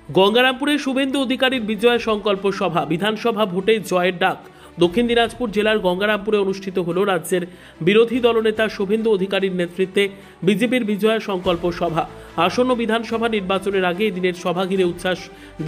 গঙ্গারামপুরে শুভেন্দু অধিকারীর বিজয় সংকল্প সভা, বিধানসভা ভোটে জয়ের ডাক। দক্ষিণ দিনাজপুর জেলার গঙ্গারামপুরে অনুষ্ঠিত হল রাজ্যের বিরোধী দলনেতা শুভেন্দু অধিকারীর নেতৃত্বে বিজেপির বিজয় সংকল্প সভা। আসন্ন বিধানসভা নির্বাচনের আগে এদিনের সভা ঘিরে উচ্ছ্বাস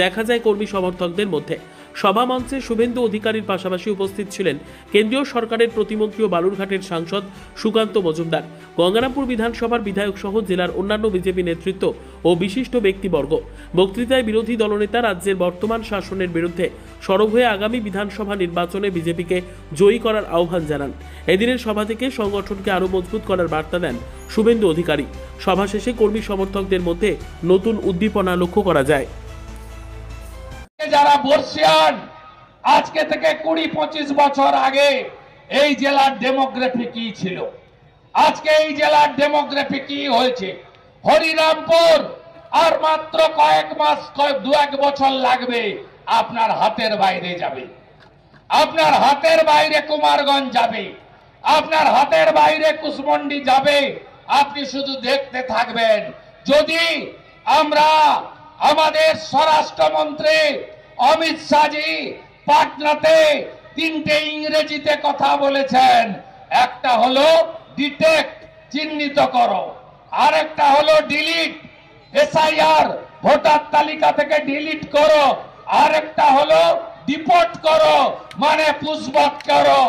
দেখা যায় কর্মী সমর্থকদের মধ্যে। সভা মঞ্চে শুভেন্দু অধিকারীর পাশাপাশি উপস্থিত ছিলেন কেন্দ্রীয় সরকারের প্রতিমন্ত্রী ও বালুরঘাটের সাংসদ সুকান্ত মজুমদার, গঙ্গারামপুর বিধানসভার বিধায়ক সহ জেলার অন্যান্য বিজেপি নেতৃত্ব ও বিশিষ্ট ব্যক্তিবর্গ। বক্তৃতায় বিরোধী দলনেতা রাজ্যের বর্তমান শাসনের বিরুদ্ধে সরব হয়ে আগামী বিধানসভা নির্বাচনে বিজেপিকে জয়ী করার আহ্বান জানান। এদিনের সভা থেকে সংগঠনকে আরও মজবুত করার বার্তা দেন শুভেন্দু অধিকারী। সভা শেষে কর্মী সমর্থকদের মধ্যে নতুন উদ্দীপনা লক্ষ্য করা যায়। যারা বর্ষিয়ান, আজকে থেকে 20-25 বছর আগে এই জেলার ডেমোগ্রাফি কি ছিল, আজকে এই জেলার ডেমোগ্রাফি কি হয়েছে। হরিরামপুর আর মাত্র কয়েক মাস, 2-1 বছর লাগবে, আপনার হাতের বাইরে যাবে। আপনার হাতের বাইরে কুমারগঞ্জ যাবে, আপনার হাতের বাইরে কুশমন্ডি যাবে। আপনি শুধু দেখতে থাকবেন। যদি আমরা আমাদের স্বরাষ্ট্রমন্ত্রী অমিত শাহজি পাটনাতে 3টে ইংরেজিতে কথা বলেছেন। একটা হলো ডিটেক্ট, চিহ্নিত করো, আরেকটা হলো ডিলিট, এসআইআর ভোটার তালিকা থেকে ডিলিট করো, আরেকটা হলো ডিপোর্ট করো, মানে পুষবত করো।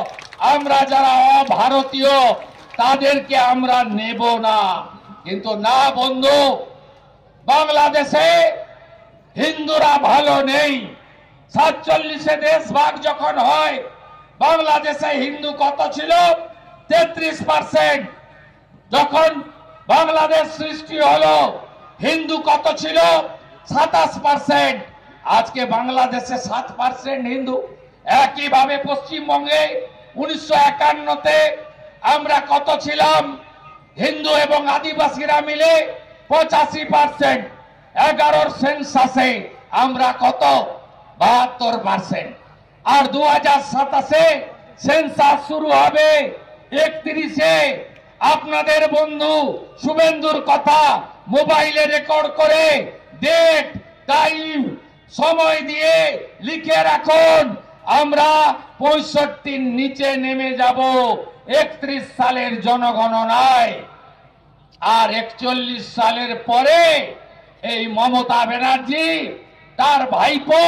আমরা যারা অভারতীয় তাদেরকে আমরা নেব না। কিন্তু না বন্ধু, বাংলাদেশে হিন্দুরা ভালো নেই। 47-এ দেশ ভাগ যখন হয়, বাংলাদেশে হিন্দু কত ছিল? 33%। যখন বাংলাদেশ সৃষ্টি হলো, হিন্দু কত ছিল? 27%। আজকে বাংলাদেশে 7% হিন্দু। একইভাবে পশ্চিমবঙ্গে 1951-তে আমরা কত ছিলাম? হিন্দু এবং আদিবাসীরা মিলে 85%। 11 সেন্সাসে আমরা কত? 72%। আর 2027-এ সেন্সাস শুরু হবে 31-এ। আপনাদের বন্ধু শুভেন্দুর কথা মোবাইলে রেকর্ড করে ডেট, টাইম, সময় দিয়ে লিখে রাখুন। আমরা 65-র নিচে নেমে যাব 31 সালের জনগণনায়। আর 41 সালের পরে এই মমতা ব্যানার্জি, তার ভাইপো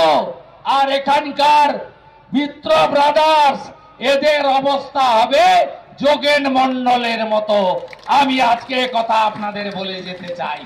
আর এখানকার মিত্র ব্রাদার্স, এদের অবস্থা হবে যোগেন মন্ডলের মতো। আমি আজকে কথা আপনাদের বলে যেতে চাই।